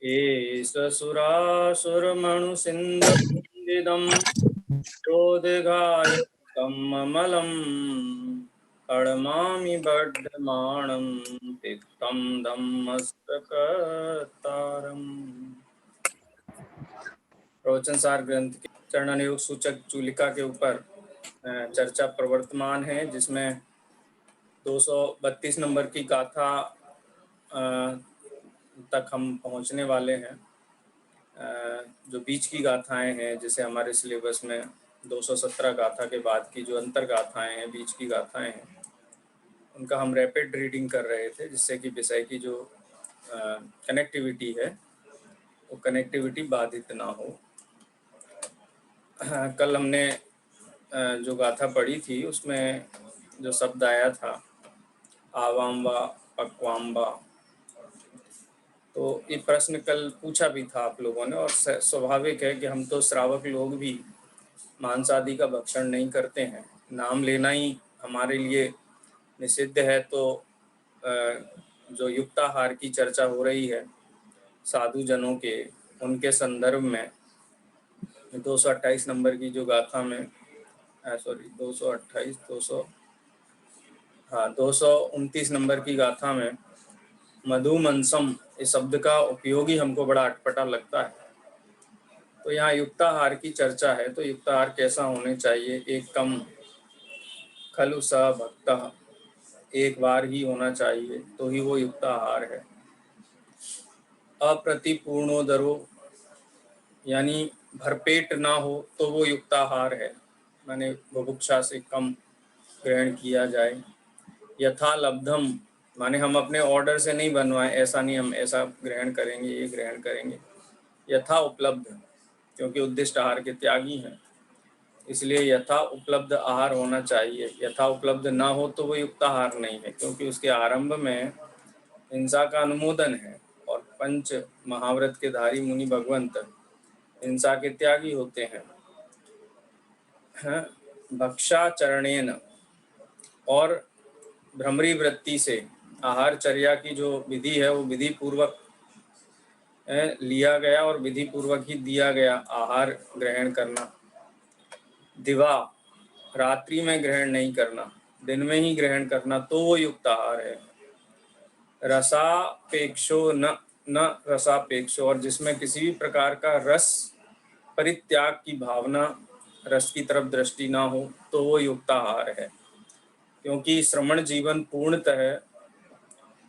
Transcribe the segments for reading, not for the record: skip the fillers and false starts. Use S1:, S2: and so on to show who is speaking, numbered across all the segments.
S1: एषसुरासुरमणुसिन्धुवन्दितं योधघायकममलं अडमामि बड्ढमाणं तिक्तं धम्मस्तकतारम्। प्रवचन सार ग्रंथ के चरणन योग सूचक चूलिका के ऊपर चर्चा प्रवर्तमान है, जिसमें 232 नंबर की गाथा तक हम पहुंचने वाले हैं। जो बीच की गाथाएं हैं, जैसे हमारे सिलेबस में 217 गाथा के बाद की जो अंतर गाथाएं हैं, बीच की गाथाएं हैं, उनका हम रैपिड रीडिंग कर रहे थे, जिससे कि विषय की जो कनेक्टिविटी है वो कनेक्टिविटी बाधित ना हो। कल हमने जो गाथा पढ़ी थी उसमें जो शब्द आया था आवाम्बा पक्वाम्बा, तो ये प्रश्न कल पूछा भी था आप लोगों ने, और स्वाभाविक है कि हम तो श्रावक लोग भी मांस आदि का भक्षण नहीं करते हैं। नाम लेना ही हमारे लिए निषिद्ध है। तो जो युक्ताहार की चर्चा हो रही है साधु जनों के, उनके संदर्भ में 228 नंबर की जो गाथा में 229 नंबर की गाथा में मधुमंसम इस शब्द का उपयोग ही हमको बड़ा अटपटा लगता है। तो यहाँ युक्ताहार की चर्चा है, तो युक्ताहार कैसा होने चाहिए? एक कम खलु स भक्तः, एक बार ही होना चाहिए तो ही वो युक्ताहार है। अप्रतिपूर्णोदरो, यानी भरपेट ना हो तो वो युक्ताहार है, माने बुभुक्षा से कम ग्रहण किया जाए। यथा लब्धम, माने हम अपने ऑर्डर से नहीं बनवाएं, ऐसा नहीं हम ऐसा ग्रहण करेंगे, ये ग्रहण करेंगे। यथा उपलब्ध, क्योंकि उद्दिष्ट आहार के त्यागी हैं, इसलिए यथा उपलब्ध आहार होना चाहिए। यथा उपलब्ध ना हो तो वो युक्ताहार नहीं है, क्योंकि उसके आरंभ में हिंसा का अनुमोदन है, और पंच महाव्रत के धारी मुनि भगवंत हिंसा के त्यागी होते हैं। भक्षाचरणेन, और भ्रमरी वृत्ति से आहार चर्या की जो विधि है वो विधि पूर्वक लिया गया और विधि पूर्वक ही दिया गया आहार ग्रहण करना। दिवा, रात्रि में ग्रहण नहीं करना, दिन में ही ग्रहण करना, तो वो युक्त आहार है। रसापेक्षो न रसापेक्षो, और जिसमें किसी भी प्रकार का रस परित्याग की भावना, रस की तरफ दृष्टि ना हो, तो वो युक्ताहार है। क्योंकि श्रमण जीवन पूर्णतः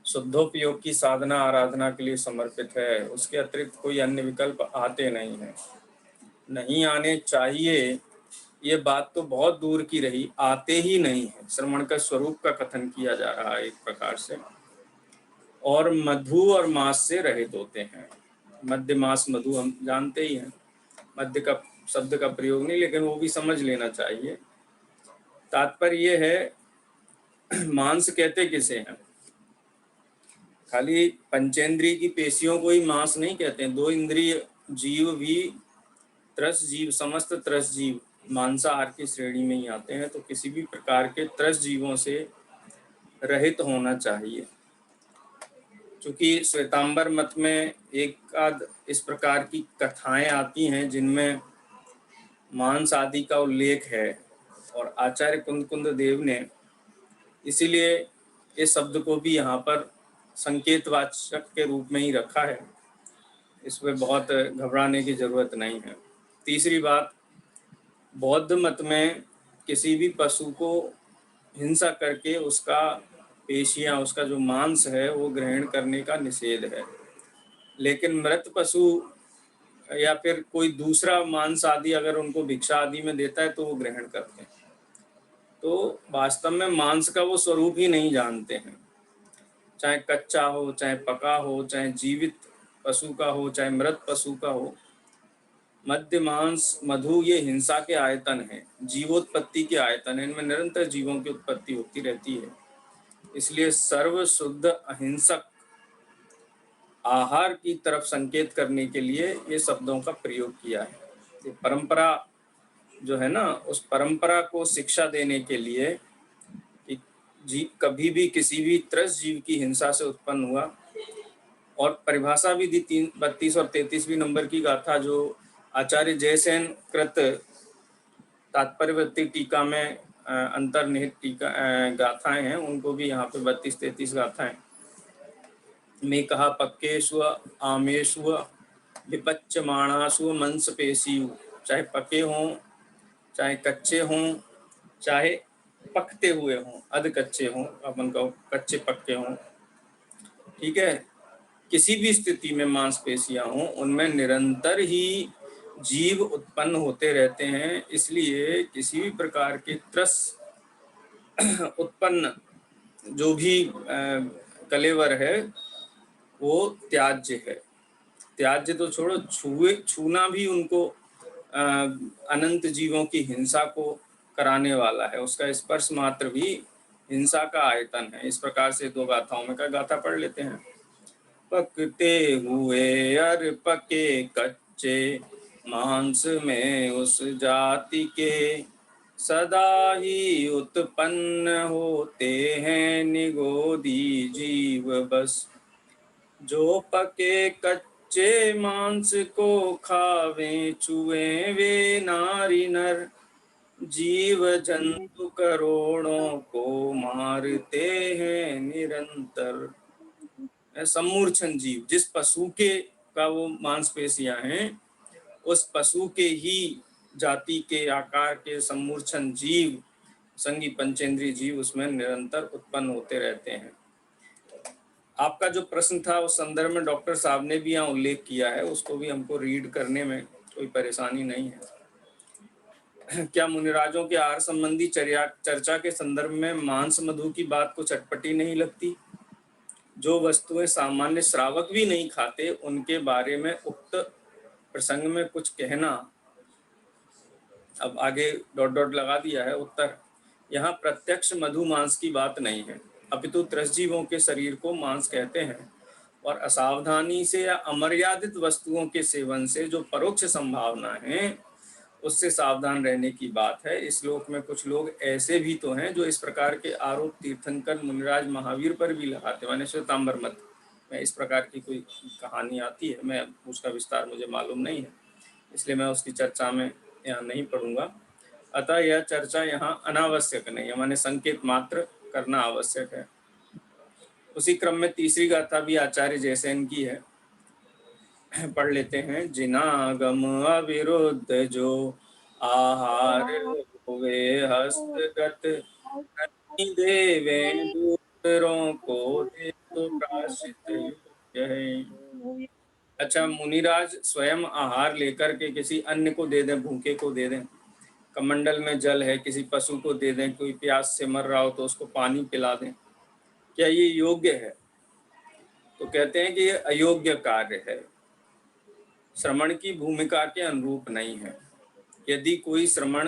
S1: शुद्धोपयोग की साधना आराधना के लिए समर्पित है, उसके अतिरिक्त कोई अन्य विकल्प आते नहीं हैं। नहीं आने चाहिए ये बात तो बहुत दूर की रही, आते ही नहीं है। श्रमण का स्वरूप का कथन किया जा रहा है एक प्रकार से। और मधु और मांस से रहित होते हैं। मध्य मांस मधु हम जानते ही हैं, मध्य का शब्द का प्रयोग नहीं, लेकिन वो भी समझ लेना चाहिए। तात्पर्य ये है मांस कहते किसे हैं? खाली पंचेंद्रिय की पेशियों को ही मांस नहीं कहते हैं। दो इंद्रिय जीव भी त्रस जीव, समस्त त्रस जीव मांसाहार की श्रेणी में ही आते हैं। तो किसी भी प्रकार के त्रस जीवों से रहित होना चाहिए। चूंकि श्वेतांबर मत में एक आध इस प्रकार की कथाएं आती हैं जिनमें मांस आदि का उल्लेख है, और आचार्य कुंद देव ने इसीलिए इस शब्द को भी यहाँ पर संकेतवाचक के रूप में ही रखा है। इसमें बहुत घबराने की जरूरत नहीं है। तीसरी बात, बौद्ध मत में किसी भी पशु को हिंसा करके उसका पेशियां, उसका जो मांस है वो ग्रहण करने का निषेध है। लेकिन मृत पशु या फिर कोई दूसरा मांस आदि अगर उनको भिक्षा आदि में देता है तो वो ग्रहण करते हैं। तो वास्तव में मांस का वो स्वरूप ही नहीं जानते हैं, चाहे कच्चा हो, चाहे पका हो, चाहे जीवित पशु का हो, चाहे मृत पशु का हो। मध्य मांस मधु ये हिंसा के आयतन है, जीवोत्पत्ति के आयतन है। इनमें निरंतर जीवों की उत्पत्ति होती रहती है। इसलिए सर्व शुद्ध अहिंसक आहार की तरफ संकेत करने के लिए ये शब्दों का प्रयोग किया है। ये परंपरा जो है ना, उस परंपरा को शिक्षा देने के लिए कि जीव कभी भी किसी भी त्रस जीव की हिंसा से उत्पन्न हुआ और परिभाषा भी दी 32 और 33वीं नंबर की गाथा जो आचार्य जयसेन कृत तात्पर्यवर्ती टीका में अंतर्निहित टीका गाथाएं हैं, उनको भी यहाँ पे 32-33 गाथाएं में कहा। पक्केषु आमेषु विपच्यमाणासु मंस पेशियु, चाहे पके हों, चाहे कच्चे हों, चाहे पकते हुए हों, अध कच्चे हों, अपन कहो कच्चे पक्के हों, ठीक है, किसी भी स्थिति में मांसपेशियां हों, उनमें निरंतर ही जीव उत्पन्न होते रहते हैं। इसलिए किसी भी प्रकार के त्रस उत्पन्न जो भी कलेवर है वो त्याज्य है। त्याज्य तो छोड़ो, छूना भी उनको अनंत जीवों की हिंसा को कराने वाला है। उसका स्पर्श मात्र भी हिंसा का आयतन है। इस प्रकार से 2 गाथाओं में का गाथा पढ़ लेते हैं। पकते हुए अर पके कच्चे मांस में उस जाति के सदा ही उत्पन्न होते हैं निगोदी जीव बस। जो पके कच्चे मांस को खावे चुए वे नारी नर, जीव जंतु करोड़ों को मारते हैं निरंतर। सम्मूर्छन जीव, जिस पशु के का वो मांसपेशियां हैं, उस पशु के ही जाति के आकार के सम्मूर्छन जीव, संगी पंचेंद्रीय जीव उसमें निरंतर उत्पन्न होते रहते हैं। आपका जो प्रश्न था उस संदर्भ में डॉक्टर साहब ने भी यहाँ उल्लेख किया है, उसको भी हमको रीड करने में कोई परेशानी नहीं है। क्या मुनिराजों के आहार संबंधी चर्चा के संदर्भ में मांस मधु की बात को चटपटी नहीं लगती? जो वस्तुएं सामान्य श्रावक भी नहीं खाते, उनके बारे में उक्त प्रसंग में कुछ कहना। अब आगे डॉट डॉट लगा दिया है उत्तर। यहाँ प्रत्यक्ष मधु मांस की बात नहीं है, अपितु त्रसजीवों के शरीर को मांस कहते हैं, और असावधानी से या अमर्यादित वस्तुओं के सेवन से जो परोक्ष संभावना है, उससे सावधान रहने की बात है। इस श्लोक में कुछ लोग ऐसे भी तो हैं जो इस प्रकार के आरोप तीर्थंकर मुनिराज महावीर पर भी लगाते। माने श्वेतांबर मत में इस प्रकार की कोई कहानी आती है, मैं उसका विस्तार मुझे मालूम नहीं है, इसलिए मैं उसकी चर्चा में यहाँ नहीं पढ़ूंगा। अतः यह चर्चा यहाँ अनावश्यक नहीं है, माने संकेत मात्र करना आवश्यक है। उसी क्रम में तीसरी गाथा भी आचार्य जयसेन की है, पढ़ लेते हैं। जिनागम अविरुद्ध जो आहार हुए हस्तगत, देवे दूसरों को दे तो प्राश्चित योग्य है। अच्छा, मुनिराज स्वयं आहार लेकर के किसी अन्य को दे दें, भूखे को दे दें, कमंडल में जल है किसी पशु को दे दें, कोई प्यास से मर रहा हो तो उसको पानी पिला दें, क्या ये योग्य है? तो कहते हैं कि ये अयोग्य कार्य है, श्रमण की भूमिका के अनुरूप नहीं है। यदि कोई श्रमण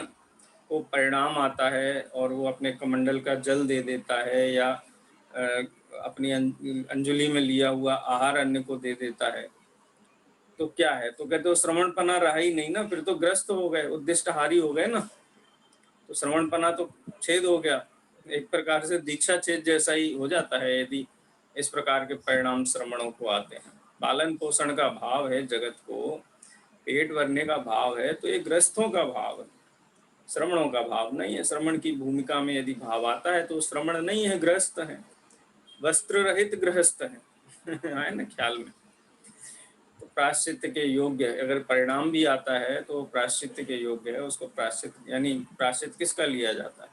S1: को परिणाम आता है और वो अपने कमंडल का जल दे देता है या अपनी अंजुली में लिया हुआ आहार अन्य को दे देता है, तो क्या है? तो कहते हो श्रवणपना रहा ही नहीं ना, फिर तो ग्रस्त हो गए, उद्दिष्टहारी हो गए ना। तो श्रवणपना तो छेद हो गया, एक प्रकार से दीक्षा छेद जैसा ही हो जाता है यदि इस प्रकार के परिणाम श्रवणों को आते हैं। पालन पोषण का भाव है जगत को, पेट भरने का भाव है, तो ये ग्रस्तों का भाव है, श्रवणों का भाव नहीं है। श्रवण की भूमिका में यदि भाव आता है तो श्रवण नहीं है, ग्रस्त है, वस्त्र रहित गृहस्थ है ना ख्याल में। तो प्रायश्चित्त के योग्य है, अगर परिणाम भी आता है तो प्रायश्चित्त के योग्य है। उसको प्रायश्चित्त यानी प्रायश्चित्त किसका लिया जाता है?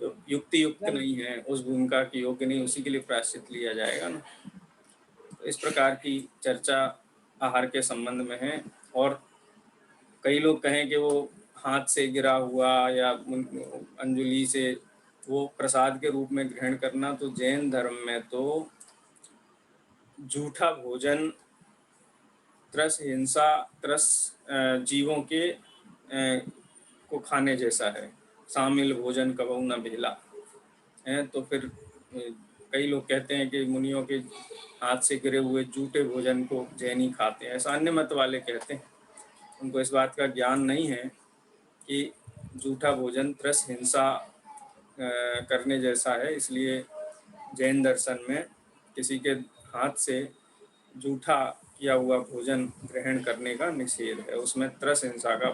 S1: तो युक्ति युक्त नहीं है, उस भूमिका की योग्य नहीं, उसी के लिए प्रायश्चित्त लिया जाएगा ना। तो इस प्रकार की चर्चा आहार के संबंध में है। और कई लोग कहें कि वो हाथ से गिरा हुआ या अंजुली से वो प्रसाद के रूप में ग्रहण करना, तो जैन धर्म में तो झूठा भोजन त्रस हिंसा, त्रस जीवों के को खाने जैसा है। शामिल भोजन कबहू न भेला है। तो फिर कई लोग कहते हैं कि मुनियों के हाथ से गिरे हुए झूठे भोजन को जैनी खाते हैं, ऐसा अन्य मत वाले कहते हैं। उनको इस बात का ज्ञान नहीं है कि झूठा भोजन त्रस हिंसा करने जैसा है। इसलिए जैन दर्शन में किसी के हाथ से जूठा किया हुआ भोजन ग्रहण करने का निषेध है, उसमें त्रस हिंसा का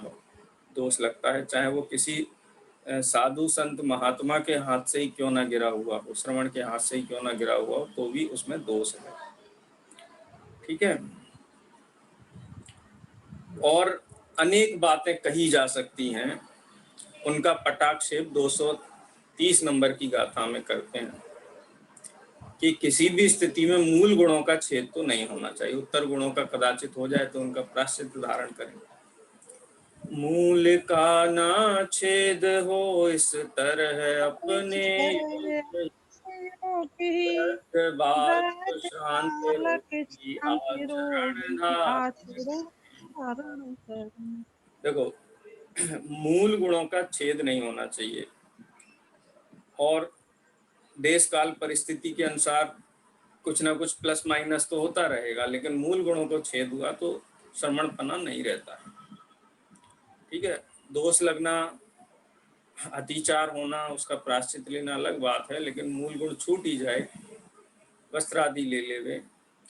S1: दोष लगता है, चाहे वो किसी साधु संत महात्मा के हाथ से ही क्यों ना गिरा हुआ हो, श्रवण के हाथ से ही क्यों ना गिरा हुआ हो, तो भी उसमें दोष है। ठीक है। और अनेक बातें कही जा सकती हैं, उनका पटाक्षेप 230 नंबर की गाथा में करते हैं कि किसी भी स्थिति में मूल गुणों का छेद तो नहीं होना चाहिए, उत्तर गुणों का कदाचित हो जाए तो उनका प्रायश्चित धारण करें। मूल का ना छेद हो इस तरह अपने बालक शांत रोगी आचरण देखो, मूल गुणों का छेद नहीं होना चाहिए, और देश काल परिस्थिति के अनुसार कुछ ना कुछ प्लस माइनस तो होता रहेगा, लेकिन मूल गुणों को छेद हुआ तो श्रमणपना नहीं रहता है। ठीक है। दोष लगना, अतिचार होना, उसका प्रायश्चित लेना अलग बात है, लेकिन मूल गुण छूट ही जाए, वस्त्र आदि ले लेवे,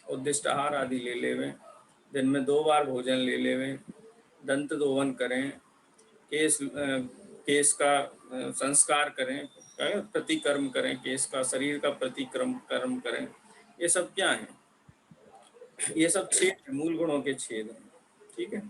S1: उद्दिष्ट आहार आदि ले लेवे, दिन में 2 बार भोजन ले लेवे, दंत दोवन करें, केस का संस्कार करें, प्रतिकर्म करें, केस का, शरीर का प्रतिक्रम कर्म करें, ये सब क्या है? ये सब छेद है, मूल गुणों के छेद हैं। ठीक है।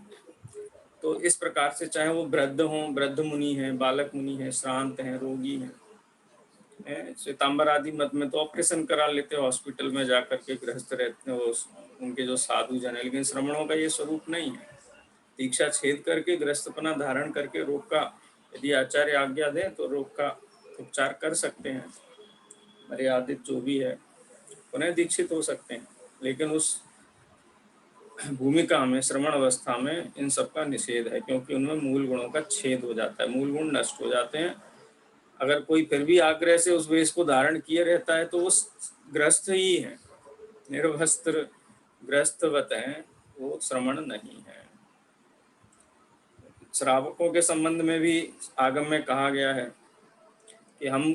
S1: तो इस प्रकार से चाहे वो वृद्ध हों, वृद्ध मुनि हैं, बालक मुनि हैं, श्रांत हैं, रोगी हैं, श्वेतांबर आदि मत में तो ऑपरेशन करा लेते हैं हॉस्पिटल में जाकर के, गृहस्थ रहते हैं वो उनके जो साधु जन है, लेकिन श्रमणों का ये स्वरूप नहीं है। दीक्षा छेद करके, गृहस्थपना धारण करके रोग का, यदि आचार्य आज्ञा दें तो रोग का उपचार कर सकते हैं, मर्यादित जो भी है, उन्हें दीक्षित हो सकते हैं, लेकिन उस भूमिका में, श्रवण अवस्था में इन सब का निषेध है, क्योंकि उनमें मूल गुणों का छेद हो जाता है, मूल गुण नष्ट हो जाते हैं। अगर कोई फिर भी आग्रह से उस वेश को धारण किए रहता है तो वो ग्रस्त ही है, निर्वस्त्र ग्रस्तवत है, वो श्रमण नहीं है। श्रावकों के संबंध में भी आगम में कहा गया है कि हम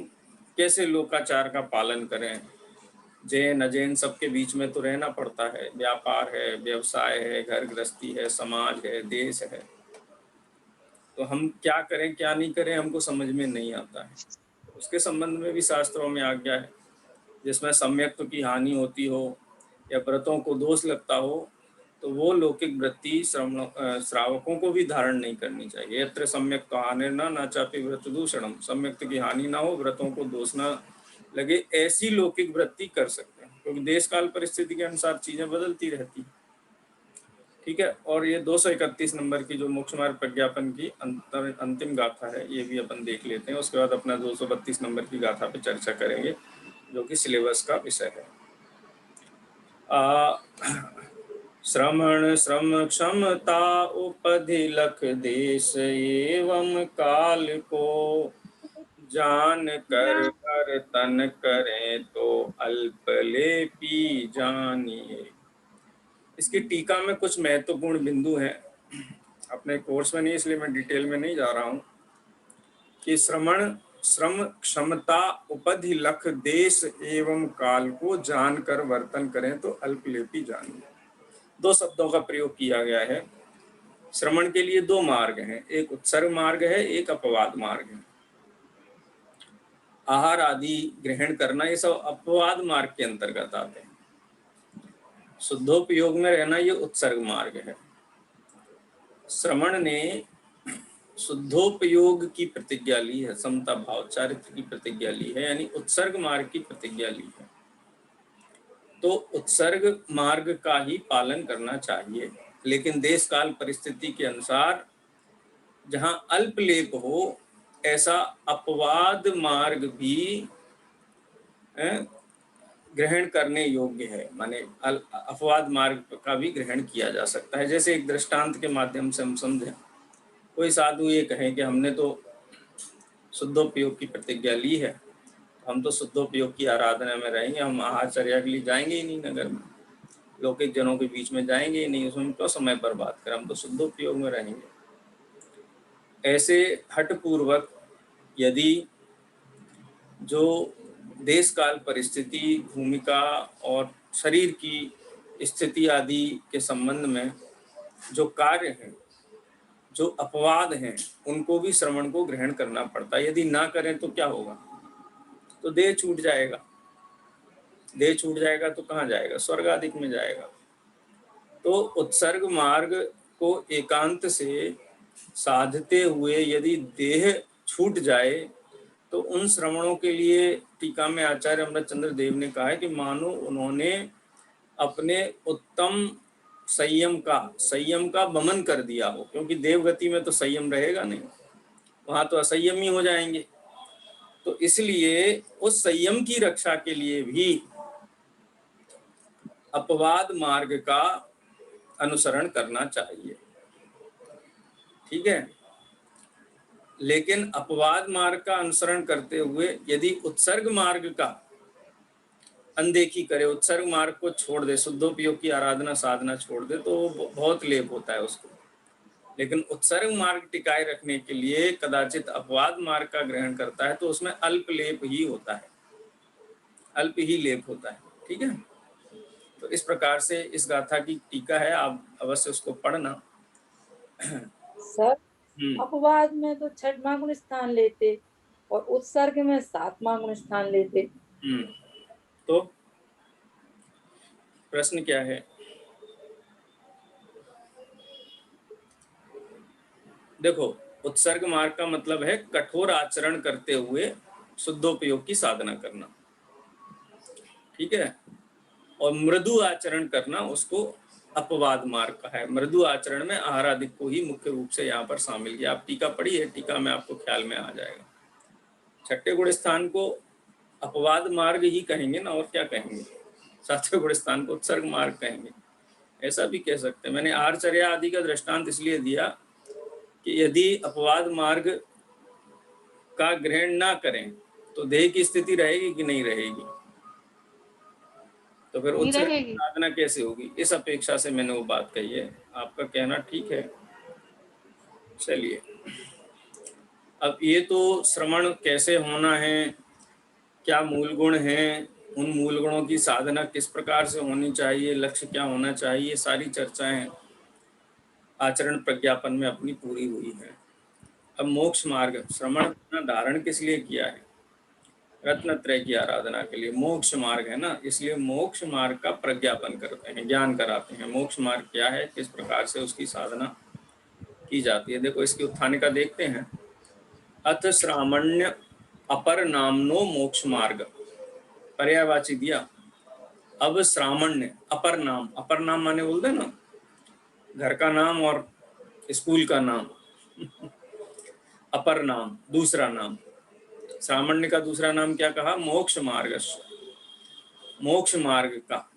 S1: कैसे लोकाचार का पालन करें। जैन अजैन सबके बीच में तो रहना पड़ता है, व्यापार है, व्यवसाय है, घर गृहस्थी है, समाज है, देश है, तो हम क्या करें क्या नहीं करें हमको समझ में नहीं आता है। उसके संबंध में भी शास्त्रों में आज्ञा है, जिसमें सम्यक्त्व की हानि होती हो या व्रतों को दोष लगता हो, तो वो लौकिक वृत्ति श्रावकों को भी धारण नहीं करनी चाहिए। यत्र सम्यक्त हानि न चापि व्रत दूषणम, सम्यक्त की हानि ना हो, व्रतों को दोष न लगे, ऐसी लौकिक वृत्ति कर सकते हैं, क्योंकि देश काल परिस्थिति के अनुसार चीजें बदलती रहती। ठीक है। और ये 231 नंबर की जो मोक्ष मार्ग प्रज्ञापन की अंतिम गाथा है, ये भी अपन देख लेते हैं, उसके बाद अपना 232 नंबर की गाथा पे चर्चा करेंगे, जो कि सिलेबस का विषय है। श्रमण श्रम क्षमता उपधि लख देश एवं काल को, जान कर वर्तन करें तो अल्पलेपी जानिए। इसकी टीका में कुछ महत्वपूर्ण बिंदु हैं, अपने कोर्स में नहीं इसलिए मैं डिटेल में नहीं जा रहा हूँ, कि श्रमण श्रम क्षमता उपधि लख देश एवं काल को जानकर वर्तन करें तो अल्पलेपी जानिए। 2 शब्दों का प्रयोग किया गया है। श्रमण के लिए 2 मार्ग हैं, एक उत्सर्ग मार्ग है, एक अपवाद मार्ग है। आहार आदि ग्रहण करना, ये सब अपवाद मार्ग के अंतर्गत आते हैं। शुद्धोपयोग में रहना ये उत्सर्ग मार्ग है। श्रमण ने शुद्धोपयोग की प्रतिज्ञा ली है, समता भाव चारित्र की प्रतिज्ञा ली है, यानी उत्सर्ग मार्ग की प्रतिज्ञा ली है, तो उत्सर्ग मार्ग का ही पालन करना चाहिए। लेकिन देश काल परिस्थिति के अनुसार जहां अल्पलेप हो, ऐसा अपवाद मार्ग भी ग्रहण करने योग्य है, माने अपवाद मार्ग का भी ग्रहण किया जा सकता है। जैसे एक दृष्टांत के माध्यम से हम समझें, कोई साधु ये कहें कि हमने तो शुद्धोपयोग की प्रतिज्ञा ली है, हम तो शुद्धोपयोग की आराधना में रहेंगे, हम आहारचर्या के लिए जाएंगे ही नहीं, नगर में लौकिक जनों के बीच में जाएंगे ही नहीं, उसमें तो समय बर्बाद करें, हम तो शुद्धोपयोग में रहेंगे। ऐसे हठपूर्वक यदि जो देश काल परिस्थिति, भूमिका और शरीर की स्थिति आदि के संबंध में जो कार्य हैं, जो अपवाद हैं, उनको भी श्रवण को ग्रहण करना पड़ता है। यदि ना करें तो क्या होगा? तो देह छूट जाएगा। देह छूट जाएगा तो कहाँ जाएगा? स्वर्ग आदि में जाएगा। तो उत्सर्ग मार्ग को एकांत से साधते हुए यदि देह छूट जाए तो उन श्रवणों के लिए टीका में आचार्य अमृतचंद्र देव ने कहा है कि मानो उन्होंने अपने उत्तम संयम का वमन कर दिया हो, क्योंकि देवगति में तो संयम रहेगा नहीं, वहां तो असंयम ही हो जाएंगे। तो इसलिए उस संयम की रक्षा के लिए भी अपवाद मार्ग का अनुसरण करना चाहिए। ठीक है, लेकिन अपवाद मार्ग का अनुसरण करते हुए यदि उत्सर्ग मार्ग का अनदेखी करे, उत्सर्ग मार्ग को छोड़ दे, शुद्धोपयोग की आराधना साधना छोड़ दे, तो बहुत लेप होता है उसको। लेकिन उत्सर्ग मार्ग टिकाए रखने के लिए कदाचित अपवाद मार्ग का ग्रहण करता है तो उसमें अल्प लेप ही होता है, अल्प ही लेप होता है। ठीक है, तो इस प्रकार से इस गाथा की टीका है, आप अवश्य उसको पढ़ना।
S2: सर अपवाद में तो 6वां गुण स्थान लेते और उत्सर्ग में 7वां गुण स्थान लेते।
S1: तो प्रश्न क्या है? देखो, उत्सर्ग मार्ग का मतलब है कठोर आचरण करते हुए शुद्धोपयोग की साधना करना। ठीक है, और मृदु आचरण करना उसको अपवाद मार्ग का है। मृदु आचरण में आहार आदि को ही मुख्य रूप से यहाँ पर शामिल किया। आप टीका पढ़िए, टीका में आपको ख्याल में आ जाएगा। 6ठे गुण स्थान को अपवाद मार्ग ही कहेंगे ना, और क्या कहेंगे? 7वें गुण स्थान को उत्सर्ग मार्ग कहेंगे, ऐसा भी कह सकते हैं। मैंने आहारचर्या आदि का दृष्टांत इसलिए दिया कि यदि अपवाद मार्ग का ग्रहण ना करें तो देह की स्थिति रहेगी कि नहीं रहेगी? तो फिर उत्सर्ग की साधना कैसे होगी? इस अपेक्षा से मैंने वो बात कही है। आपका कहना ठीक है। चलिए, अब ये तो श्रवण कैसे होना है, क्या मूल गुण हैं, उन मूल गुणों की साधना किस प्रकार से होनी चाहिए, लक्ष्य क्या होना चाहिए, सारी चर्चाएं आचरण प्रज्ञापन में अपनी पूरी हुई है। अब मोक्ष मार्ग, श्रवण धारण किस लिए किया है? रत्नत्रय की आराधना के लिए। मोक्ष मार्ग है ना, इसलिए मोक्ष मार्ग का प्रज्ञापन करते हैं, ज्ञान कराते हैं। मोक्ष मार्ग क्या है, किस प्रकार से उसकी साधना की जाती है। देखो, इसकी उत्थानिका देखते हैं। अथ श्रामण्य अपर नामनो मोक्ष मार्ग, पर्यायवाची दिया। अब श्रामण्य अपर नाम माने बोलते ना घर का नाम और स्कूल का नाम। अपर नाम दूसरा नाम, श्रामण्य का दूसरा नाम क्या कहा? मोक्ष मार्ग। मोक्ष मार्ग का,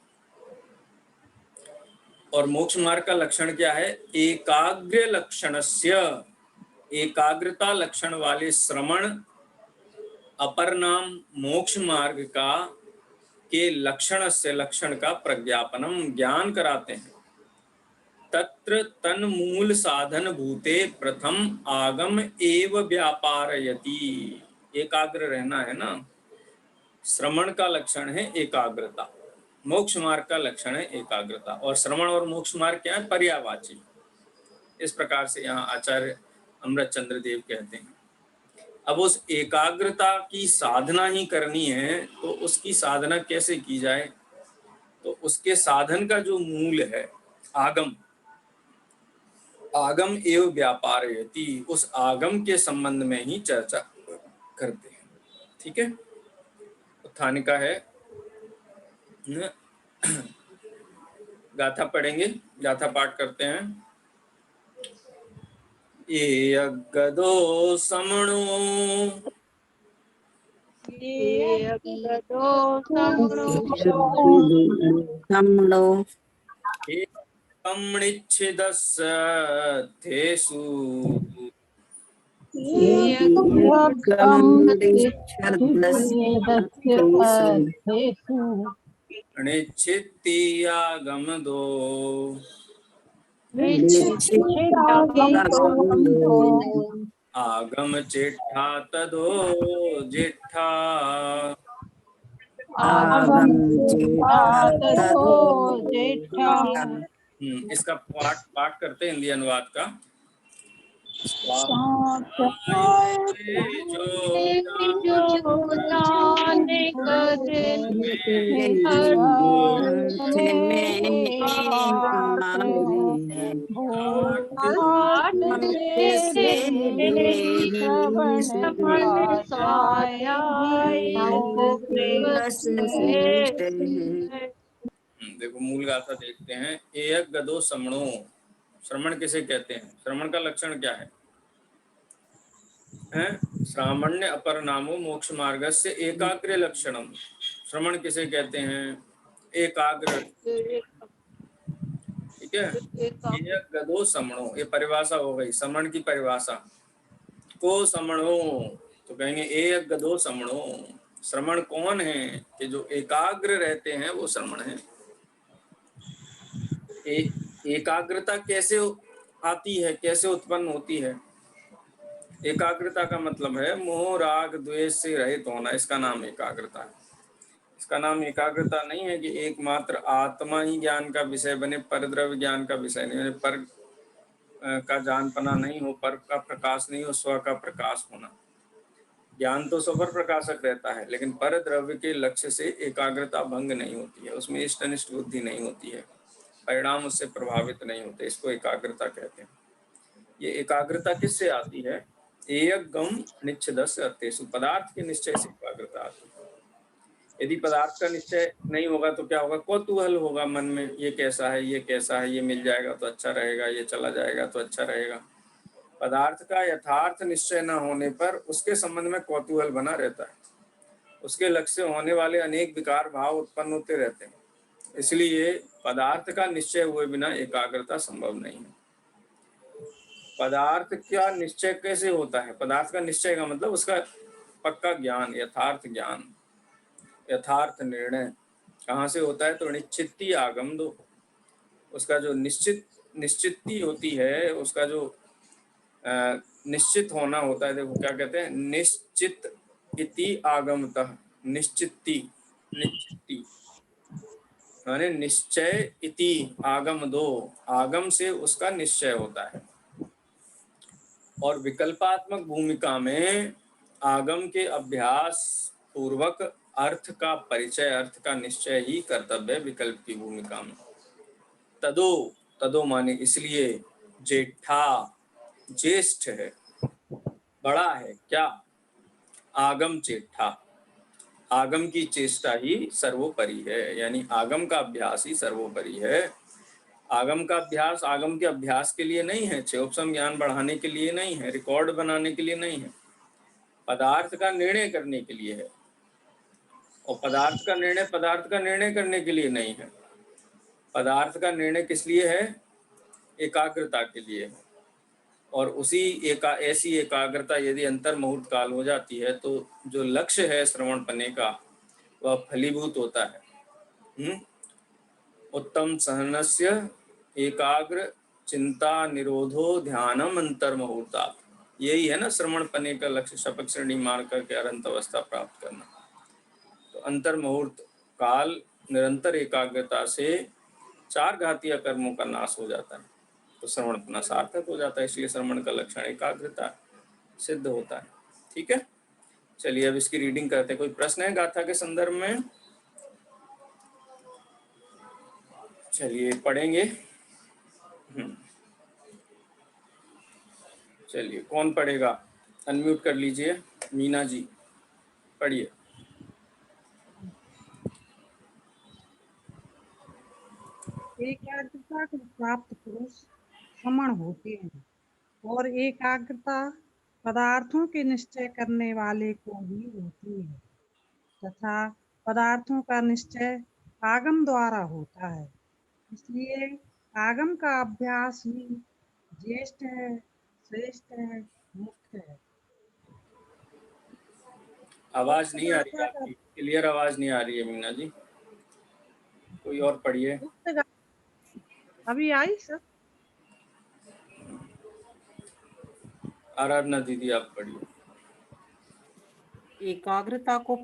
S1: और मोक्ष मार्ग का लक्षण क्या है? एकाग्र लक्षणस्य, एकाग्रता लक्षण वाले श्रवण अपर नाम मोक्ष मार्ग का के लक्षण से, लक्षण का प्रज्ञापनम ज्ञान कराते हैं। तत्र तन्मूल साधन भूते प्रथम आगम एव व्यापारयति। एकाग्र रहना है ना, श्रवण का लक्षण है एकाग्रता, मोक्ष मार्ग का लक्षण है एकाग्रता। और श्रवण और मोक्ष मार्ग क्या है? पर्यायवाची। इस प्रकार से यहाँ आचार्य अमृतचंद्र देव कहते हैं। अब उस एकाग्रता की साधना ही करनी है, तो उसकी साधना कैसे की जाए? तो उसके साधन का जो मूल है आगम, आगम एवं व्यापारयति, उस आगम के संबंध में ही चर्चा करते हैं। ठीक है, उत्थानिका है। गाथा पढ़ेंगे, गाथा पाठ करते हैं। ये अगदो समणो कमणिच्छिदस्तेषु निश्चित्यागमदो आगम चिट्ठा तदो जिट्ठा
S3: आगम जेठा जेठा।
S1: इसका पाठ पाठ करते हैं हिंदी अनुवाद का। देखो मूल गाथा देखते हैं। एक गदो श्रमणो, श्रमण किसे कहते हैं? श्रमण का लक्षण क्या है? श्रामण्य अपर नामो मोक्ष मार्ग से एकाग्र लक्षणम। श्रमण किसे कहते हैं? एकाग्र। ठीक है। एक गदो श्रमणो, ये परिभाषा हो गई श्रमण की परिभाषा। को श्रमणो तो कहेंगे एक गदो श्रमणो। श्रमण कौन है? कि जो एकाग्र रहते हैं वो श्रमण है। एकाग्रता कैसे आती है, कैसे उत्पन्न होती है? एकाग्रता का मतलब है मोह राग द्वेष से रहित होना, इसका नाम एकाग्रता है। इसका नाम एकाग्रता नहीं है कि एकमात्र आत्मा ही ज्ञान का विषय बने, पर द्रव्य ज्ञान का विषय नहीं बने, पर का जानपना नहीं हो, पर का प्रकाश नहीं हो, स्व का प्रकाश होना। ज्ञान तो स्वर प्रकाशक रहता है, लेकिन पर द्रव्य के लक्ष्य से एकाग्रता भंग नहीं होती है, उसमें इष्टनिष्ठ बुद्धि नहीं होती है, परिणाम उससे प्रभावित नहीं होते, इसको एकाग्रता कहते हैं। ये एकाग्रता किससे आती है? एक गम निश्चदस्य अत्यसु, पदार्थ के निश्चय से एकाग्रता आती है। यदि पदार्थ का निश्चय नहीं होगा तो क्या होगा? कौतूहल होगा मन में, ये कैसा है, ये कैसा है, ये मिल जाएगा तो अच्छा रहेगा, ये चला जाएगा तो अच्छा रहेगा। पदार्थ का यथार्थ निश्चय न होने पर उसके संबंध में कौतूहल बना रहता है, उसके लक्ष्य से होने वाले अनेक विकार भाव उत्पन्न होते रहते हैं। इसलिए पदार्थ का निश्चय हुए बिना एकाग्रता संभव नहीं है। पदार्थ का निश्चय कैसे होता है? पदार्थ का निश्चय का मतलब उसका पक्का ज्ञान, यथार्थ ज्ञान, यथार्थ निर्णय कहाँ से होता है? तो निश्चिती आगम दो। उसका जो निश्चिती होती है, उसका जो निश्चित होना होता है। देखो क्या कहते हैं? निश्चित इति आगमतः, निश्चिती, निश्चिती माने निश्चय इति आगम दो, आगम से उसका निश्चय होता है। और विकल्पात्मक भूमिका में आगम के अभ्यास पूर्वक अर्थ का परिचय, अर्थ का निश्चय ही कर्तव्य है विकल्प की भूमिका में। तदो, तदो माने इसलिए, जेठा ज्येष्ठ है, बड़ा है क्या? आगम चेठा, आगम की चेष्टा ही सर्वोपरि है, यानी आगम का अभ्यास ही सर्वोपरि है। आगम का अभ्यास आगम के अभ्यास के लिए नहीं है, चेयोपसम ज्ञान बढ़ाने के लिए नहीं है, रिकॉर्ड बनाने के लिए नहीं है, पदार्थ का निर्णय करने के लिए है। और पदार्थ का निर्णय करने के लिए नहीं है। पदार्थ का निर्णय किस लिए है? एकाग्रता के लिए है। और उसी ऐसी एकाग्रता यदि अंतर मुहूर्त काल हो जाती है तो जो लक्ष्य है श्रवण पने का वह फलीभूत होता है। उत्तम सहनस्य एकाग्र चिंता निरोधो ध्यानम अंतर मुहूर्ता, यही है ना श्रवण पने का लक्ष्य, शपथ श्रेणी मार करके अनंत अवस्था प्राप्त करना। तो अंतर मुहूर्त काल निरंतर एकाग्रता से चार घातीय कर्मों का नाश हो जाता है, तो श्रवण अपना सार्थक हो जाता है। इसलिए श्रवण का लक्षण एकाग्रता सिद्ध होता है। ठीक है, चलिए अब इसकी रीडिंग करते हैं। कोई प्रश्न है गाथा के संदर्भ में? चलिए पढ़ेंगे। चलिए कौन पढ़ेगा? अनम्यूट कर लीजिए, मीना जी पढ़िए।
S3: एकाग्रता को प्राप्त पुरुष श्रमण होते हैं और एकाग्रता पदार्थों के निश्चय करने वाले को ही होती है तथा पदार्थों का निश्चय आगम द्वारा होता है। इसलिए आगम का अभ्यास ही ज्येष्ठ है, श्रेष्ठ है, मुख्य है।
S1: आवाज नहीं आ रही है आपकी, क्लियर आवाज नहीं आ रही है मीना जी, कोई और पढ़िए।
S3: अभी आई सर?
S1: आराधना दीदी आप पढ़िए।
S4: एकाग्रता को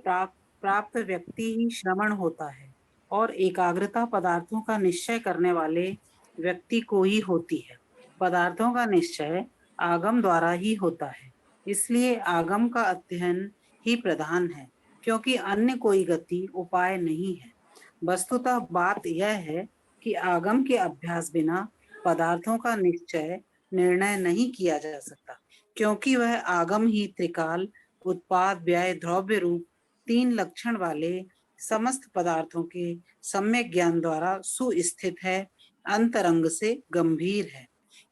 S3: प्राप्त व्यक्ति ही श्रमण होता है और एकाग्रता पदार्थों का निश्चय करने वाले व्यक्ति को ही होती है। पदार्थों का निश्चय आगम द्वारा ही होता है, इसलिए आगम का अध्ययन ही प्रधान है, क्योंकि अन्य कोई गति उपाय नहीं है। वस्तुतः बात यह है कि आगम के अभ्यास बिना पदार्थों का निश्चय निर्णय नहीं किया जा सकता, क्योंकि वह आगम ही त्रिकाल, उत्पाद, व्यय, द्रव्य रूप 3 लक्षण वाले समस्त पदार्थों के सम्यक ज्ञान द्वारा सुस्थित है, अंतरंग से गंभीर है।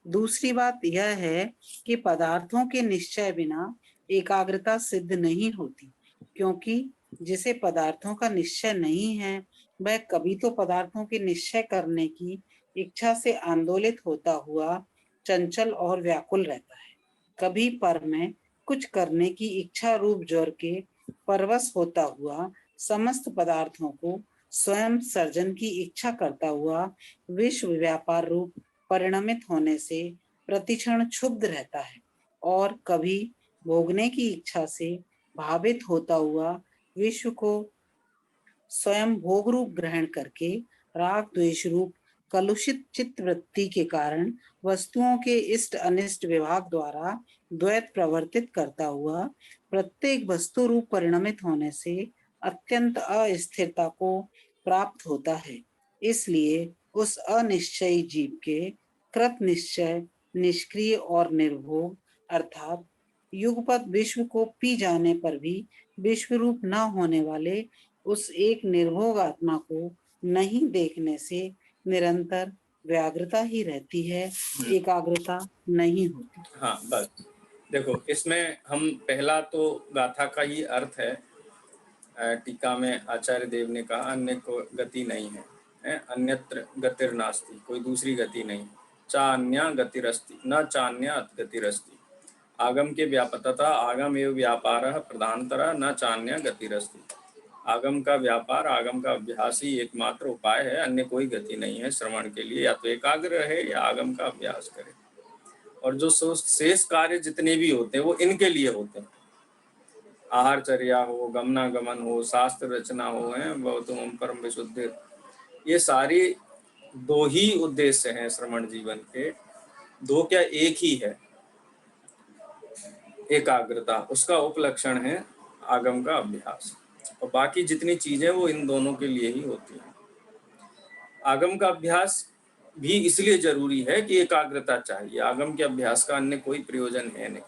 S3: दूसरी बात यह है कि पदार्थों के निश्चय बिना एकाग्रता सिद्ध नहीं होती, क्योंकि जिसे पदार्थों का निश्चय नहीं है वह कभी तो पदार्थों के निश्चय करने की इच्छा से आंदोलित होता हुआ चंचल और व्याकुल रहता है, कभी पर में कुछ करने की इच्छा रूप ज्वर के परवश होता हुआ समस्त पदार्थों को स्वयं सर्जन की इच्छा करता हुआ विश्व व्यापार रूप परिणमित होने से प्रतिक्षण क्षुब्ध रहता है, और कभी भोगने की इच्छा से भावित होता हुआ विश्व को स्वयं भोग रूप ग्रहण करके राग द्वेष रूप कलुषित चित्त वृत्ति के कारण वस्तुओं के इष्ट अनिष्ट विभाग द्वारा द्वैत प्रवर्तित करता हुआ प्रत्येक वस्तु रूप परिणमित होने से अत्यंत अस्थिरता को प्राप्त होता है। इसलिए उस अनिश्चयी जीव के कृत निश्चय, निष्क्रिय और निर्भोग अर्थात युगपत विश्व को पी जाने पर भी विश्व रूप न होने वाले उस एक निर्भोग आत्मा को नहीं देखने से निरंतर व्याग्रता ही रहती है, एकाग्रता नहीं होती।
S1: हाँ, बस देखो, इसमें हम पहला तो गाथा का ही अर्थ है। टीका में आचार्य देव ने कहा अन्य को गति नहीं है, अन्यत्र गतिर्नास्ति, कोई दूसरी गति नहीं। चान्या गतिरस्ति न चान्या गतिरस्ति। आगम के व्यापकता आगम एवं व्यापारः प्रधानतरः न चान्या गतिरस्ति। आगम का व्यापार, आगम का अभ्यास ही एकमात्र उपाय है, अन्य कोई गति नहीं है श्रवण के लिए। या तो एकाग्र रहे या आगम का अभ्यास करे, और जो शेष कार्य जितने भी होते हैं वो इनके लिए होते हैं। आहारचर्या हो, गमनागमन हो, शास्त्र रचना हो, गौतम परम विशुद्धि, ये सारी दो ही उद्देश्य हैं श्रवण जीवन के। दो क्या, एक ही है एकाग्रता, उसका उपलक्षण है आगम का अभ्यास, और बाकी जितनी चीजें वो इन दोनों के लिए ही होती हैं। आगम का अभ्यास भी इसलिए जरूरी है कि एकाग्रता चाहिए। आगम के अभ्यास का अन्य कोई प्रयोजन है नहीं,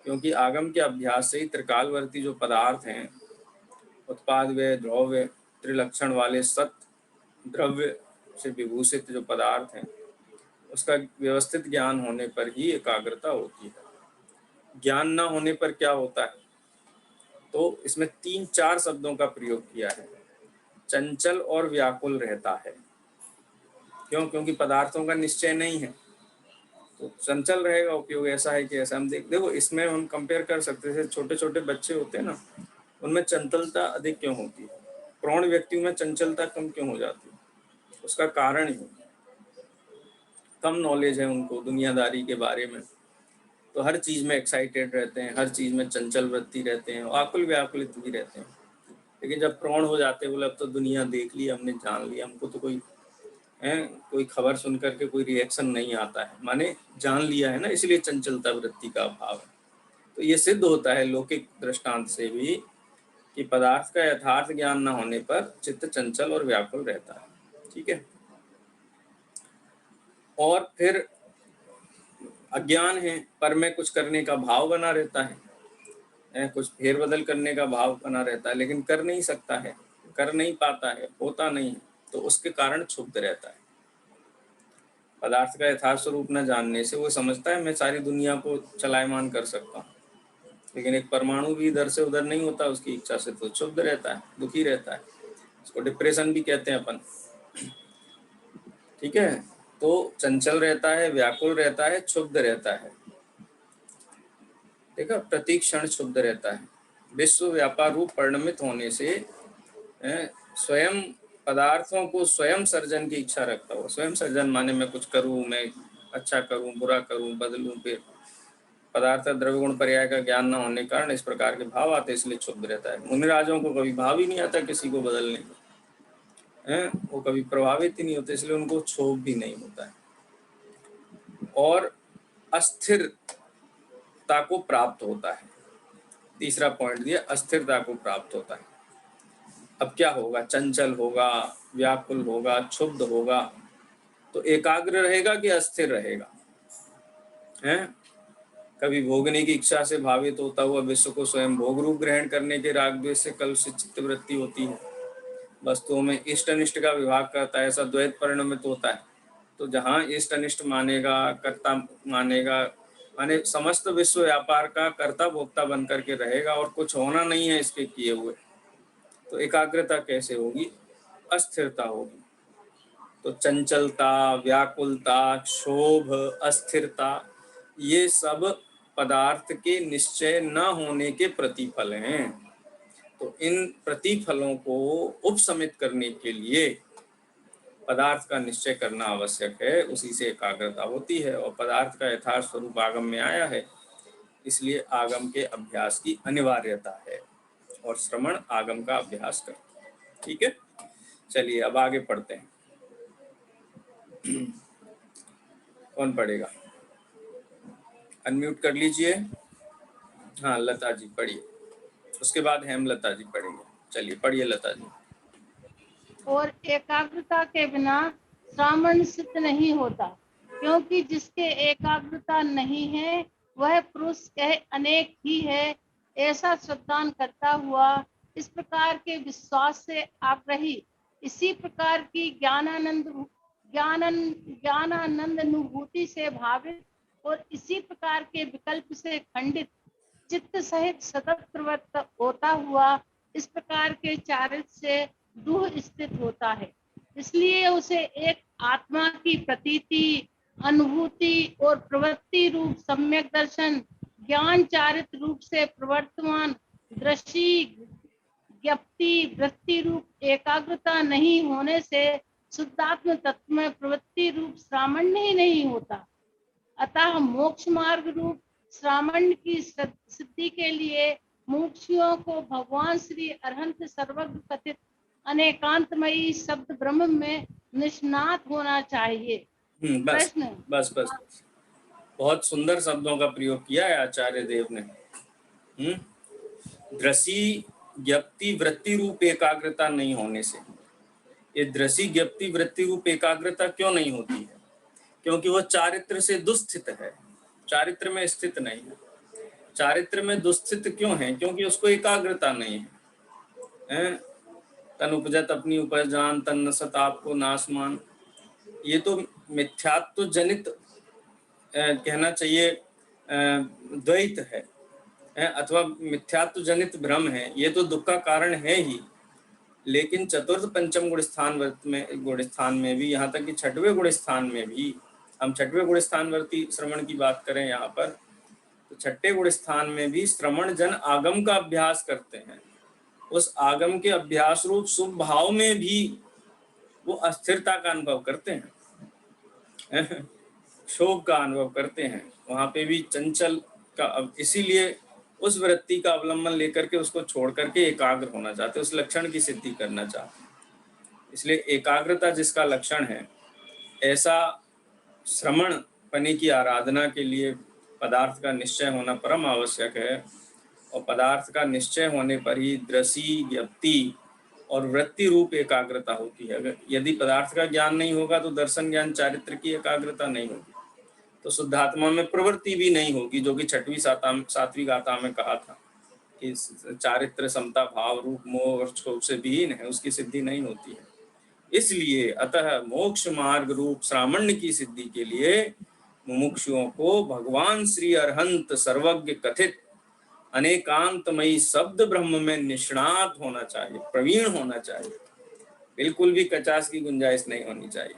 S1: क्योंकि आगम के अभ्यास से ही त्रिकालवर्ती जो पदार्थ हैं, उत्पाद व द्रव्य त्रिलक्षण वाले सत द्रव्य से विभूषित जो पदार्थ हैं, उसका व्यवस्थित ज्ञान होने पर ही एकाग्रता होती है। ज्ञान न होने पर क्या होता है, तो इसमें 3-4 शब्दों का प्रयोग किया है। चंचल और व्याकुल रहता है। क्यों? क्योंकि पदार्थों का निश्चय नहीं है, तो चंचल रहेगा। उपयोग ऐसा है कि ऐसा हम देखो, इसमें हम कंपेयर कर सकते हैं। छोटे छोटे बच्चे होते हैं ना, उनमें चंचलता अधिक क्यों होती है, प्रौढ़ व्यक्तियों में चंचलता कम क्यों हो जाती है? उसका कारण ही कम नॉलेज है उनको दुनियादारी के बारे में, तो हर चीज में एक्साइटेड रहते हैं, हर चीज में चंचल वृत्ति रहते हैं, आकुल व्याकुलित भी रहते हैं। लेकिन जब प्रौढ़ हो जाते हैं, बोले अब तो दुनिया देख ली, हमने जान लिया, हमको तो कोई खबर सुन करके कोई रिएक्शन नहीं आता है, माने जान लिया है ना, इसलिए चंचलता वृत्ति का अभाव है। तो ये सिद्ध होता है लौकिक दृष्टांत से भी कि पदार्थ का यथार्थ ज्ञान न होने पर चित्त चंचल और व्याकुल रहता है। ठीक है, और फिर अज्ञान है, पर में कुछ करने का भाव बना रहता है, कुछ फेरबदल करने का भाव बना रहता है, लेकिन कर नहीं सकता है, कर नहीं पाता है, होता नहीं है, तो उसके कारण क्षुब्ध रहता है। पदार्थ का यथार्थ स्वरूप न जानने से वो समझता है मैं सारी दुनिया को चलायमान कर सकता हूँ, लेकिन एक परमाणु भी इधर से उधर नहीं होता उसकी इच्छा से, तो क्षुब्ध रहता है, दुखी रहता है। इसको डिप्रेशन भी कहते हैं अपन। ठीक है, तो चंचल रहता है, व्याकुल रहता है, क्षुब्ध रहता है। देखा, प्रति क्षण क्षुब्ध रहता है। विश्व व्यापार रूप परिणमित होने से स्वयं पदार्थों को स्वयं सर्जन की इच्छा रखता हो। स्वयं सर्जन माने मैं कुछ करूं, मैं अच्छा करूं, बुरा करूं, बदलूं, फिर पदार्थ द्रव्य गुण पर्याय का ज्ञान न होने के कारण इस प्रकार के भाव आते, इसलिए क्षुब्ध रहता है। मुनिराजों को कभी भाव ही नहीं आता किसी को बदलने का, है वो कभी प्रभावित ही नहीं होते, इसलिए उनको क्षोभ भी नहीं होता है। और अस्थिरता को प्राप्त होता है, तीसरा पॉइंट दिया, अस्थिरता को प्राप्त होता है। अब क्या होगा, चंचल होगा, व्याकुल होगा, क्षुब्ध होगा, तो एकाग्र रहेगा कि अस्थिर रहेगा, हैं? कभी भोगने की इच्छा से भावित होता हुआ विश्व को स्वयं भोग रूप ग्रहण करने के राग द्वेष से कलुषित चित्त वृत्ति होती है। वस्तुओं में इष्ट अनिष्ट का विभाग करता है, ऐसा द्वैत परिणमित होता है। तो जहाँ इष्ट अनिष्ट मानेगा, कर्ता मानेगा, माने समस्त विश्व व्यापार का कर्ता भोक्ता बन करके रहेगा और कुछ होना नहीं है इसके किए हुए, तो एकाग्रता कैसे होगी, अस्थिरता होगी। तो चंचलता, व्याकुलता, क्षोभ, अस्थिरता, ये सब पदार्थ के निश्चय न होने के प्रतिफल हैं। तो इन प्रतिफलों को उपशमित करने के लिए पदार्थ का निश्चय करना आवश्यक है, उसी से एकाग्रता होती है। और पदार्थ का यथार्थ स्वरूप आगम में आया है, इसलिए आगम के अभ्यास की अनिवार्यता है और श्रवण आगम का अभ्यास करता है। ठीक है, चलिए अब आगे पढ़ते हैं। कौन पढ़ेगा, अनम्यूट कर लीजिए। हाँ लता जी पढ़िए, उसके बाद हेमलता जी पढ़ेंगे। चलिए पढ़िए लता जी।
S4: और एकाग्रता के बिना श्रावण सिद्ध नहीं होता, क्योंकि जिसके एकाग्रता नहीं है वह पुरुष कहे अनेक ही है, ऐसा श्रद्धान करता हुआ इस प्रकार के विश्वास से आग्रही, इसी प्रकार की ज्ञानानंद अनुभूति से भावित और इसी प्रकार के विकल्प से खंडित चित्त सहित सतत प्रवृत्त होता हुआ इस प्रकार के चारित्र से दूर स्थित होता है। इसलिए उसे एक आत्मा की प्रतीति, अनुभूति और प्रवृत्ति रूप सम्यक दर्शन, ज्ञान चारित्र रूप से प्रवर्तमान दृष्टि, ज्ञप्ति, वृत्ति रूप एकाग्रता नहीं होने से शुद्धात्म तत्व में प्रवृत्ति रूप सामान्य ही नहीं होता। अतः मोक्ष मार्ग रूप श्रावण की सिद्धि के लिए मुमुक्षुओं को भगवान श्री अरहंत सर्वज्ञ कथित अनेकांतमयी शब्द ब्रह्म में निष्णात होना चाहिए।
S1: बस, बस बस बस, बहुत सुंदर शब्दों का प्रयोग किया है आचार्य देव ने। दृषि ज्ञप्ति वृत्ति रूप एकाग्रता नहीं होने से, ये दृषि ज्ञप्ति वृत्ति रूप एकाग्रता क्यों नहीं होती है, क्योंकि वह चारित्र से दुस्थित है, चारित्र में स्थित नहीं है। चारित्र में दुस्थित क्यों है, क्योंकि उसको एकाग्रता नहीं है। तन उपजत अपनी उपज जान, तन नसत आपको नासमान, ये तो मिथ्यात्व जनित कहना चाहिए द्वैत है, अथवा मिथ्यात्व जनित भ्रम है, ये तो दुख का कारण है ही। लेकिन चतुर्थ पंचम गुण स्थान में भी, यहाँ तक कि छठवें गुण स्थान में भी, हम छठवें गुण स्थानवर्ती श्रवण की बात करें यहाँ पर, तो छठे गुण स्थान में भी श्रवण जन आगम का अभ्यास करते हैं। उस आगम के अभ्यास रूप शुभ भाव में भी वो अस्थिरता का अनुभव करते हैं, क्षोभ का अनुभव करते हैं, वहां पे भी चंचल का, इसीलिए उस वृत्ति का अवलंबन लेकर के उसको छोड़ करके एकाग्र होना चाहते, उस लक्षण की सिद्धि करना चाहते। इसलिए एकाग्रता जिसका लक्षण है, ऐसा श्रवण पने की आराधना के लिए पदार्थ का निश्चय होना परम आवश्यक है। और पदार्थ का निश्चय होने पर ही दृष्टि, ज्ञप्ति और वृत्ति रूप एकाग्रता होती है। अगर यदि पदार्थ का ज्ञान नहीं होगा तो दर्शन ज्ञान चारित्र की एकाग्रता नहीं होगी, तो शुद्धात्मा में प्रवृत्ति भी नहीं होगी, जो कि छठवीं सातवीं गाथा में कहा था कि चारित्र समता भाव रूप मोह और क्षोभ से विहीन है, उसकी सिद्धि नहीं होती है। इसलिए अतः मोक्ष मार्ग रूप श्रावण्य की सिद्धि के लिए मुमुक्षुओं को भगवान श्री अरहंत सर्वज्ञ कथित अनेकांतमयी शब्द ब्रह्म में निष्णात होना चाहिए, प्रवीण होना चाहिए, बिल्कुल भी कचास की गुंजाइश नहीं होनी चाहिए।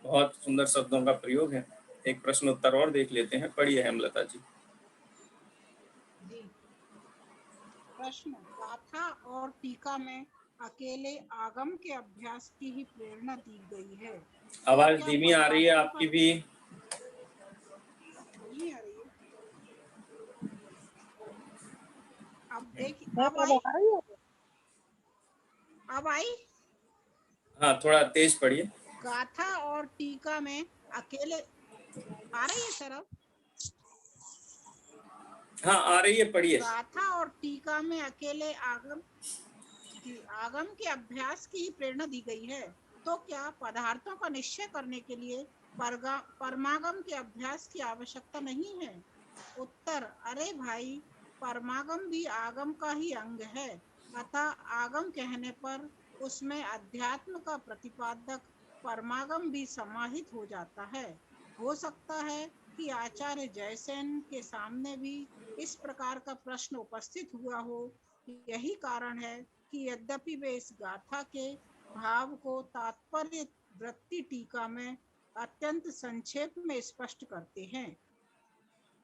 S1: बहुत सुंदर शब्दों का प्रयोग है। एक प्रश्न उत्तर और देख लेते हैं, पढ़िए हेमलता जी।
S3: प्रश्न, गाथा और टीका में अकेले आगम के अभ्यास की ही प्रेरणा दी गई है।
S1: आवाज धीमी आ रही है आपकी भी।
S3: नहीं आ रही है? अब आई? अब आई?
S1: हाँ, थोड़ा तेज पढ़िए।
S3: गाथा और टीका में अकेले आ रही है सर? अब
S1: हाँ, आ रही है, पढ़िए।
S3: गाथा और टीका में अकेले आगम के अभ्यास की प्रेरणा दी गई है, तो क्या पदार्थों का निश्चय करने के लिए परमागम के अभ्यास की आवश्यकता नहीं है? उत्तर, अरे भाई, परमागम भी आगम का ही अंग है, अतः आगम कहने पर उसमें अध्यात्म का प्रतिपादक परमागम भी समाहित हो जाता है। हो सकता है कि आचार्य जयसेन के सामने भी इस प्रकार का प्रश्न उपस्थित हुआ हो। यही कारण है कि यद्यपि वे इस गाथा के भाव को तात्पर्य वृत्ति टीका में अत्यंत संक्षेप में स्पष्ट करते हैं,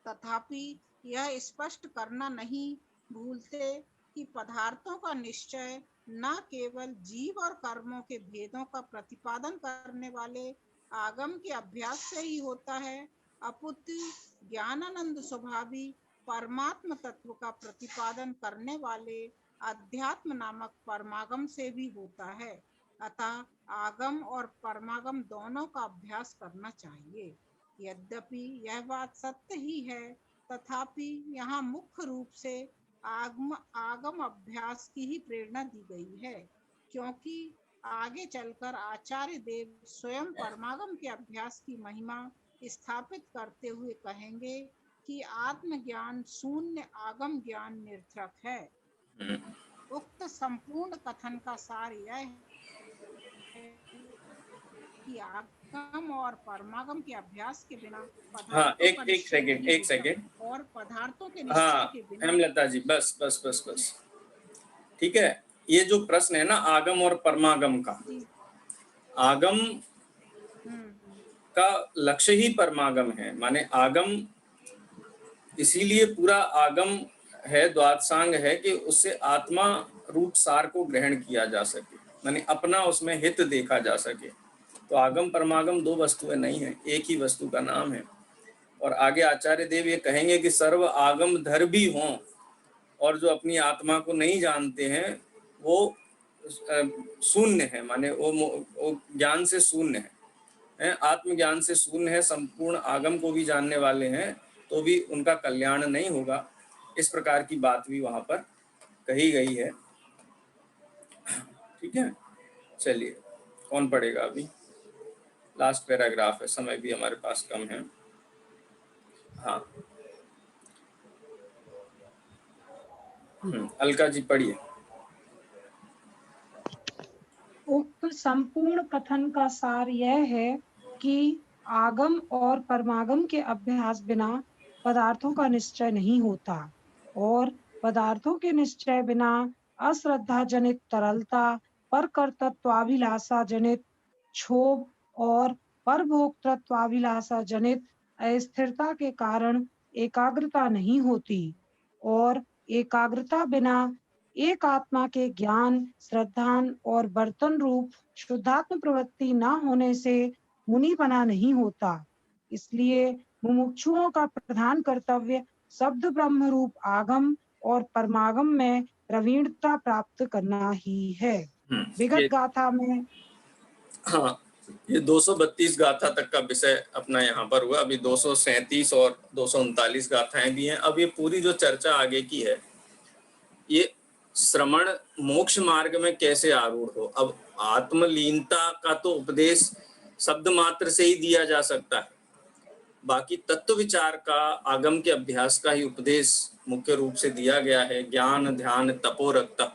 S3: तथापि यह स्पष्ट करना नहीं भूलते कि पदार्थों का निश्चय न केवल जीव और कर्मों के भेदों का प्रतिपादन करने वाले आगम के अभ्यास से ही होता है, अपितु ज्ञानानंद स्वभावी परमात्म तत्व का प्रतिपादन करने वाले अध्यात्म नामक परमागम से भी होता है। अतः आगम और परमागम दोनों का अभ्यास करना चाहिए। यद्यपि यह बात सत्य ही है, तथापि यहाँ मुख्य रूप से आगम अभ्यास की ही प्रेरणा दी गई है, क्योंकि आगे चलकर आचार्य देव स्वयं परमागम के अभ्यास की महिमा स्थापित करते हुए कहेंगे कि आत्मज्ञान शून्य आगम ज्ञान निरर्थक है। उक्त संपूर्ण कथन का सार यह है कि आगम और परमागम के अभ्यास के बिना
S1: हाँ, एक सेकंड
S3: और पदार्थों के निश्चय
S1: हाँ,
S3: के बिना।
S1: हेमलता जी, बस ठीक है। ये जो प्रश्न है ना आगम और परमागम का, आगम का लक्ष्य ही परमागम है, माने आगम इसीलिए पूरा आगम है, द्वादशांग है कि उससे आत्मा रूप सार को ग्रहण किया जा सके, माने अपना उसमें हित देखा जा सके। तो आगम परमागम दो वस्तुएं नहीं है, एक ही वस्तु का नाम है। और आगे आचार्य देव ये कहेंगे कि सर्व आगम धर भी हों, और जो अपनी आत्मा को नहीं जानते हैं वो शून्य है, माने वो ज्ञान से शून्य है, आत्मज्ञान से शून्य है, संपूर्ण आगम को भी जानने वाले हैं तो भी उनका कल्याण नहीं होगा। इस प्रकार की बात भी वहां पर कही गई है। ठीक है, चलिए कौन पढ़ेगा? अभी लास्ट पैराग्राफ है, समय भी हमारे पास कम है। हाँ, अलका जी पढ़िए।
S3: उक्त संपूर्ण कथन का सार यह है कि आगम और परमागम के अभ्यास बिना पदार्थों का निश्चय नहीं होता, और पदार्थों के निश्चय बिना अश्रद्धा जनित तरलता, पर कर्तृत्वाभिलाषा जनित क्षोभ और पर भोक्तृत्वाभिलाषा जनित अस्थिरता के कारण एकाग्रता नहीं होती, और एकाग्रता बिना एक आत्मा के ज्ञान, श्रद्धान और बर्तन रूप शुद्धात्म प्रवृत्ति न होने से मुनि बना नहीं होता। इसलिए मुमुक्षुओं का प्रधान कर्तव्य शब्द ब्रह्म रूप आगम और परमागम में प्रवीणता प्राप्त करना ही है। विगत गाथा में
S1: हाँ, ये 232 गाथा तक का विषय अपना यहाँ पर हुआ। अभी 237 और 239 गाथाएं भी हैं। अब ये पूरी जो चर्चा आगे की है, ये श्रमण मोक्ष मार्ग में कैसे आरूढ़ हो। अब आत्मलीनता का तो उपदेश शब्द मात्र से ही दिया जा सकता है, बाकी तत्व विचार का, आगम के अभ्यास का ही उपदेश मुख्य रूप से दिया गया है। ज्ञान ध्यान तपोरक्ता,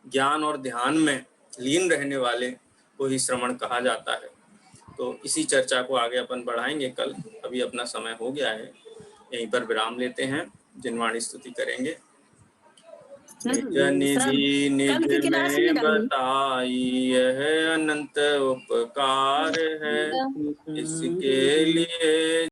S1: ज्ञान और ध्यान में लीन रहने वाले को ही श्रमण कहा जाता है। तो इसी चर्चा को आगे अपन बढ़ाएंगे कल। अभी अपना समय हो गया है, यहीं पर विराम लेते हैं। जिनवाणी स्तुति करेंगे। निधि निज में बताई यह अनंत उपकार है, इसके लिए